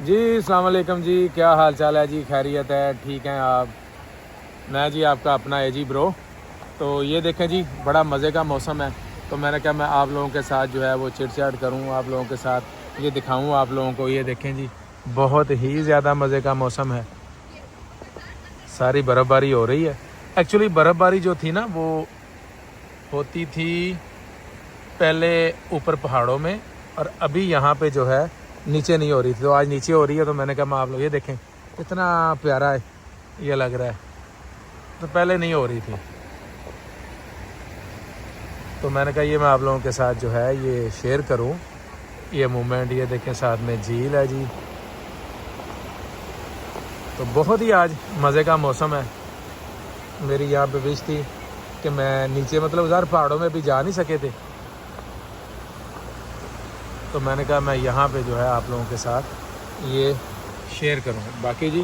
جی السلام علیکم جی، کیا حال چال ہے جی؟ خیریت ہے؟ ٹھیک ہیں آپ؟ میں جی آپ کا اپنا ہے جی برو۔ تو یہ دیکھیں جی، بڑا مزے کا موسم ہے، تو میں نے کہا میں آپ لوگوں کے ساتھ جو ہے وہ چٹ چاٹ کروں، آپ لوگوں کے ساتھ یہ دکھاؤں آپ لوگوں کو۔ یہ دیکھیں جی، بہت ہی زیادہ مزے کا موسم ہے، ساری برف باری ہو رہی ہے۔ ایکچولی برف باری جو تھی نا وہ ہوتی تھی پہلے اوپر پہاڑوں میں، اور ابھی یہاں پہ جو ہے نیچے نہیں ہو رہی تھی، تو آج نیچے ہو رہی ہے۔ تو میں نے کہا میں آپ لوگ یہ دیکھیں کتنا پیارا ہے یہ لگ رہا ہے، تو پہلے نہیں ہو رہی تھی، تو میں نے کہا یہ میں آپ لوگوں کے ساتھ جو ہے یہ شیئر کروں یہ مومنٹ۔ یہ دیکھیں ساتھ میں جھیل ہے جی، تو بہت ہی آج مزے کا موسم ہے۔ میری یہاں پہ وش تھی کہ میں نیچے، مطلب ادھر پہاڑوں میں بھی جا نہیں سکے تھے، تو میں نے کہا میں یہاں پہ جو ہے آپ لوگوں کے ساتھ یہ شیئر کروں۔ باقی جی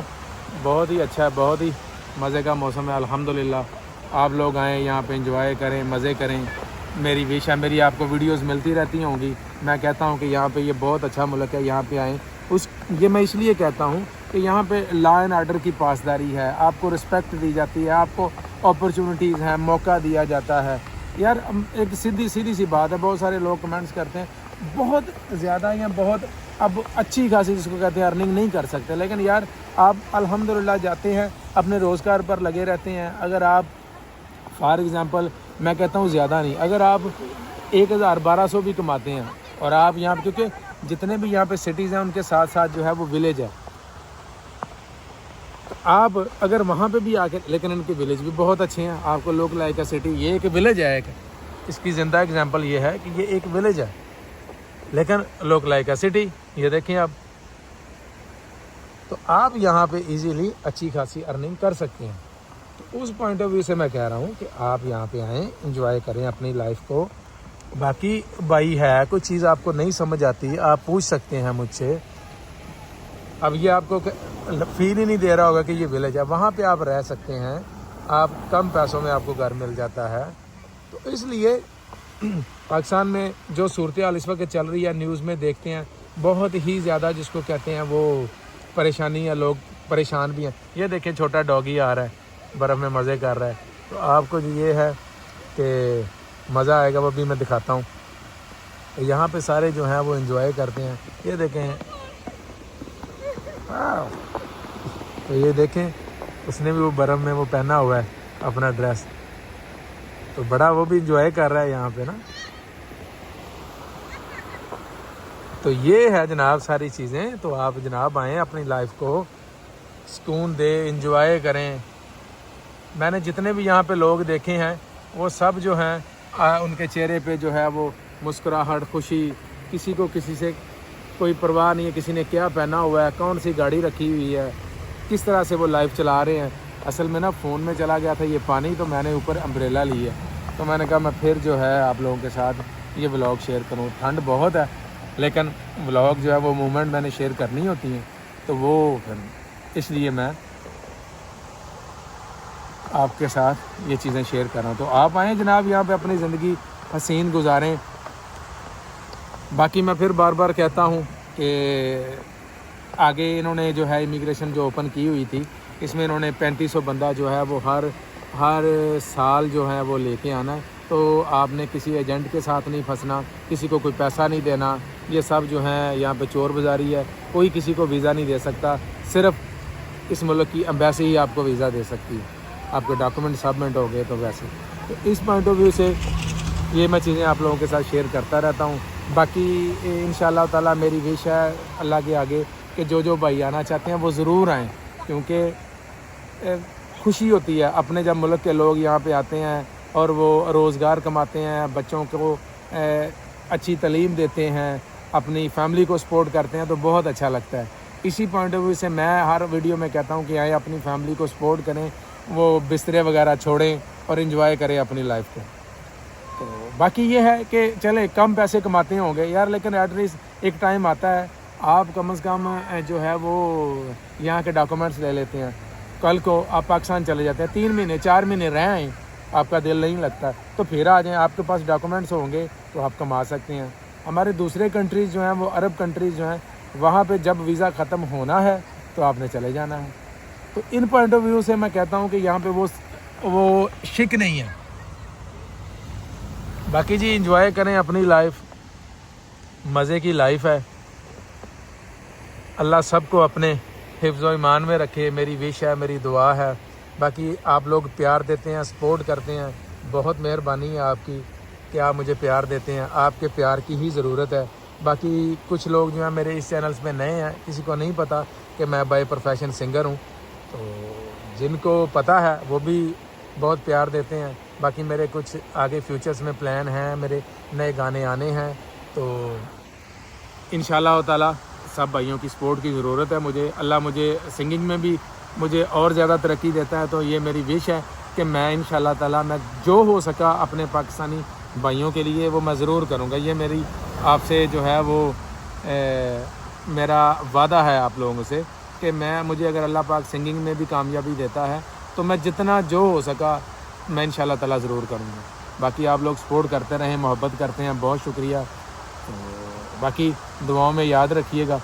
بہت ہی اچھا ہے، بہت ہی مزے کا موسم ہے الحمدللہ۔ آپ لوگ آئیں یہاں پہ انجوائے کریں، مزے کریں، میری وش ہے۔ میری آپ کو ویڈیوز ملتی رہتی ہوں گی، میں کہتا ہوں کہ یہاں پہ یہ بہت اچھا ملک ہے، یہاں پہ آئیں۔ یہ میں اس لیے کہتا ہوں کہ یہاں پہ لا اینڈ آرڈر کی پاسداری ہے، آپ کو رسپیکٹ دی جاتی ہے، آپ کو اپرچونٹیز ہیں، موقع دیا جاتا ہے۔ یار ایک سیدھی سی بات ہے، بہت سارے لوگ کمنٹس کرتے ہیں بہت زیادہ یا بہت اب اچھی خاصی جس کو کہتے ہیں ارننگ نہیں کر سکتے، لیکن یار آپ الحمدللہ جاتے ہیں اپنے روزگار پر لگے رہتے ہیں۔ اگر آپ فار ایگزامپل میں کہتا ہوں زیادہ نہیں، اگر آپ 1200 بھی کماتے ہیں اور آپ یہاں پہ، کیونکہ جتنے بھی یہاں پہ سٹیز ہیں ان کے ساتھ ساتھ جو ہے وہ ولیج ہے، آپ اگر وہاں پہ بھی آ کے، لیکن ان کے ولیج بھی بہت اچھے ہیں، آپ کو لوک لائک سٹی، یہ ایک ولیج ہے، ایک اس کی زندہ اگزامپل یہ ہے کہ یہ ایک ولیج ہے لیکن لوک لائک سٹی، یہ دیکھیں آپ، تو آپ یہاں پہ ایزیلی اچھی خاصی ارننگ کر سکتے ہیں۔ تو اس پوائنٹ آف ویو سے میں کہہ رہا ہوں کہ آپ یہاں پہ آئیں، انجوائے کریں اپنی لائف کو۔ باقی بھائی ہے کوئی چیز آپ کو نہیں سمجھ آتی آپ پوچھ سکتے ہیں مجھ سے۔ اب یہ آپ کو فیل ہی نہیں دے رہا ہوگا کہ یہ ولیج ہے، وہاں پہ آپ رہ سکتے ہیں، آپ کم پیسوں میں آپ کو گھر مل جاتا ہے۔ تو اس لیے پاکستان میں جو صورتحال اس وقت چل رہی ہے، نیوز میں دیکھتے ہیں بہت ہی زیادہ جس کو کہتے ہیں وہ پریشانی ہے، لوگ پریشان بھی ہیں۔ یہ دیکھیں چھوٹا ڈاگی آ رہا ہے، برف میں مزے کر رہا ہے، تو آپ کو یہ ہے کہ مزہ آئے گا، وہ بھی میں دکھاتا ہوں۔ یہاں پہ سارے جو ہیں وہ انجوائے کرتے ہیں، یہ دیکھیں، تو یہ دیکھیں اس نے بھی وہ برف میں وہ پہنا ہوا ہے اپنا ڈریس، تو بڑا وہ بھی انجوائے کر رہا ہے یہاں پہ نا۔ تو یہ ہے جناب ساری چیزیں، تو آپ جناب آئیں اپنی لائف کو سکون دے، انجوائے کریں۔ میں نے جتنے بھی یہاں پہ لوگ دیکھے ہیں وہ سب جو ہیں ان کے چہرے پہ جو ہے وہ مسکراہٹ، خوشی، کسی کو کسی سے کوئی پرواہ نہیں ہے، کسی نے کیا پہنا ہوا ہے، کون سی گاڑی رکھی ہوئی ہے، کس طرح سے وہ لائف چلا رہے ہیں۔ اصل میں نا فون میں چلا گیا تھا یہ پانی، تو میں نے اوپر امبریلا لی ہے، تو میں نے کہا میں پھر جو ہے آپ لوگوں کے ساتھ یہ ولاگ شیئر کروں۔ ٹھنڈ بہت ہے لیکن ولاگ جو ہے وہ مومنٹ میں نے شیئر کرنی ہوتی ہیں، تو وہ اس لیے میں آپ کے ساتھ یہ چیزیں شیئر کر رہا ہوں۔ تو آپ آئیں جناب یہاں پہ اپنی زندگی حسین گزاریں۔ باقی میں پھر بار بار کہتا ہوں کہ آگے انہوں نے جو ہے امیگریشن جو اوپن کی ہوئی تھی، اس میں انہوں نے 3500 بندہ جو ہے وہ ہر سال جو ہے وہ لے کے آنا ہے، تو آپ نے کسی ایجنٹ کے ساتھ نہیں پھنسنا، کسی کو کوئی پیسہ نہیں دینا۔ یہ سب جو ہیں یہاں پہ چور بازاری ہے، کوئی کسی کو ویزا نہیں دے سکتا، صرف اس ملک کی ایمبیسی ہی آپ کو ویزا دے سکتی ہے، آپ کے ڈاکومنٹ سبمٹ ہو گئے تو ویسے۔ تو اس پوائنٹ آف ویو سے یہ میں چیزیں آپ لوگوں کے ساتھ شیئر کرتا رہتا ہوں۔ باقی انشاءاللہ تعالیٰ میری وش ہے اللہ کے آگے کہ جو بھائی آنا چاہتے ہیں وہ ضرور آئیں، کیونکہ خوشی ہوتی ہے اپنے جب ملک کے لوگ یہاں پہ آتے ہیں اور وہ روزگار کماتے ہیں، بچوں کو اچھی تعلیم دیتے ہیں، اپنی فیملی کو سپورٹ کرتے ہیں، تو بہت اچھا لگتا ہے۔ اسی پوائنٹ آف ویو سے میں ہر ویڈیو میں کہتا ہوں کہ آئیں اپنی فیملی کو سپورٹ کریں، وہ بسترے وغیرہ چھوڑیں اور انجوائے کریں اپنی لائف کو۔ تو باقی یہ ہے کہ چلے کم پیسے کماتے ہوں گے یار، لیکن ایٹ لیسٹ ایک ٹائم آتا ہے آپ کم از کم جو ہے وہ یہاں کے ڈاکومنٹس لے لیتے ہیں، کل کو آپ پاکستان چلے جاتے ہیں، 3 مہینے 4 مہینے رہ آئیں، آپ کا دل نہیں لگتا تو پھر آ جائیں، آپ کے پاس ڈاکومنٹس ہوں گے تو آپ کما سکتے ہیں۔ ہمارے دوسرے کنٹریز جو ہیں وہ عرب کنٹریز جو ہیں وہاں پہ جب ویزا ختم ہونا ہے تو آپ نے چلے جانا ہے. تو ان پوائنٹ آف ویو سے میں کہتا ہوں کہ یہاں پہ وہ شک نہیں ہے. باقی جی انجوائے کریں اپنی لائف, مزے کی لائف ہے. اللہ سب کو اپنے حفظ و ایمان میں رکھے, میری وش ہے, میری دعا ہے. باقی آپ لوگ پیار دیتے ہیں, سپورٹ کرتے ہیں, بہت مہربانی ہے آپ کی کہ آپ مجھے پیار دیتے ہیں. آپ کے پیار کی ہی ضرورت ہے. باقی کچھ لوگ جو ہیں میرے اس چینلز میں نئے ہیں, کسی کو نہیں پتہ کہ میں بائی پروفیشن سنگر ہوں. تو جن کو پتہ ہے وہ بھی بہت پیار دیتے ہیں. باقی میرے کچھ آگے فیوچرز میں پلان ہیں, میرے نئے گانے آنے ہیں. تو انشاءاللہ تعالی سب بھائیوں کی سپورٹ کی ضرورت ہے مجھے. اللہ مجھے سنگنگ میں بھی مجھے اور زیادہ ترقی دیتا ہے. تو یہ میری وش ہے کہ میں انشاءاللہ تعالی میں جو ہو سکا اپنے پاکستانی بھائیوں کے لیے وہ میں ضرور کروں گا. یہ میری آپ سے جو ہے وہ میرا وعدہ ہے آپ لوگوں سے کہ مجھے اگر اللہ پاک سنگنگ میں بھی کامیابی دیتا ہے تو میں جتنا جو ہو سکا میں انشاءاللہ تعالی ضرور کروں گا. باقی آپ لوگ سپورٹ کرتے رہیں, محبت کرتے ہیں, بہت شکریہ. تو باقی دعاؤں میں یاد رکھیے گا.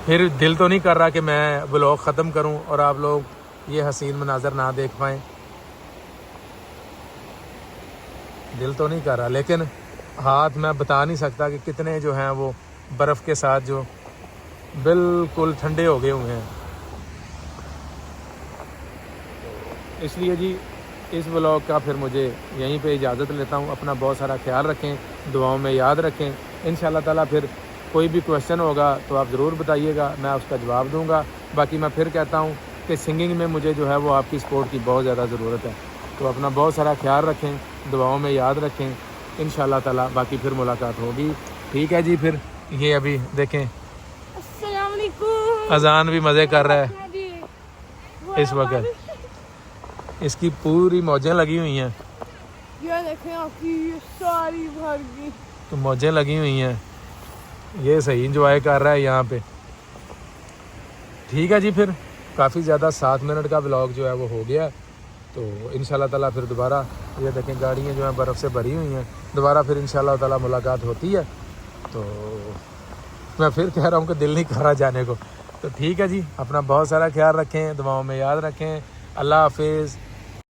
پھر دل تو نہیں کر رہا کہ میں بلاگ ختم کروں اور آپ لوگ یہ حسین مناظر نہ دیکھ پائیں, دل تو نہیں کر رہا. لیکن ہاتھ میں بتا نہیں سکتا کہ کتنے جو ہیں وہ برف کے ساتھ جو بالکل ٹھنڈے ہو گئے ہوئے ہیں. اس لیے جی اس بلاگ کا پھر مجھے یہیں پہ اجازت لیتا ہوں. اپنا بہت سارا خیال رکھیں, دعاؤں میں یاد رکھیں. انشاءاللہ تعالیٰ پھر کوئی بھی کویشچن ہوگا تو آپ ضرور بتائیے گا, میں اس کا جواب دوں گا. باقی میں پھر کہتا ہوں کہ سنگنگ میں مجھے جو ہے وہ آپ کی سپورٹ کی بہت زیادہ ضرورت ہے. تو اپنا بہت سارا خیال رکھیں, دعاؤں میں یاد رکھیں. انشاءاللہ تعالیٰ باقی پھر ملاقات ہوگی. ٹھیک ہے جی. پھر یہ ابھی دیکھیں السلام علیکم, اذان بھی مزے کر رہا ہے اس وقت. اس کی پوری موجیں لگی ہوئی ہیں, یہ دیکھیں آپ کی ساری بھر گئی. تو موجیں لگی ہوئی ہیں, یہ صحیح انجوائے کر رہا ہے یہاں پہ. ٹھیک ہے جی. پھر کافی زیادہ 7 منٹ کا بلاگ جو ہے وہ ہو گیا. تو انشاءاللہ تعالیٰ پھر دوبارہ یہ دیکھیں گاڑیاں جو ہیں برف سے بھری ہوئی ہیں, دوبارہ پھر انشاءاللہ تعالیٰ ملاقات ہوتی ہے. تو میں پھر کہہ رہا ہوں کہ دل نہیں کر رہا جانے کو. تو ٹھیک ہے جی. اپنا بہت سارا خیال رکھیں, دعاؤں میں یاد رکھیں. اللہ حافظ.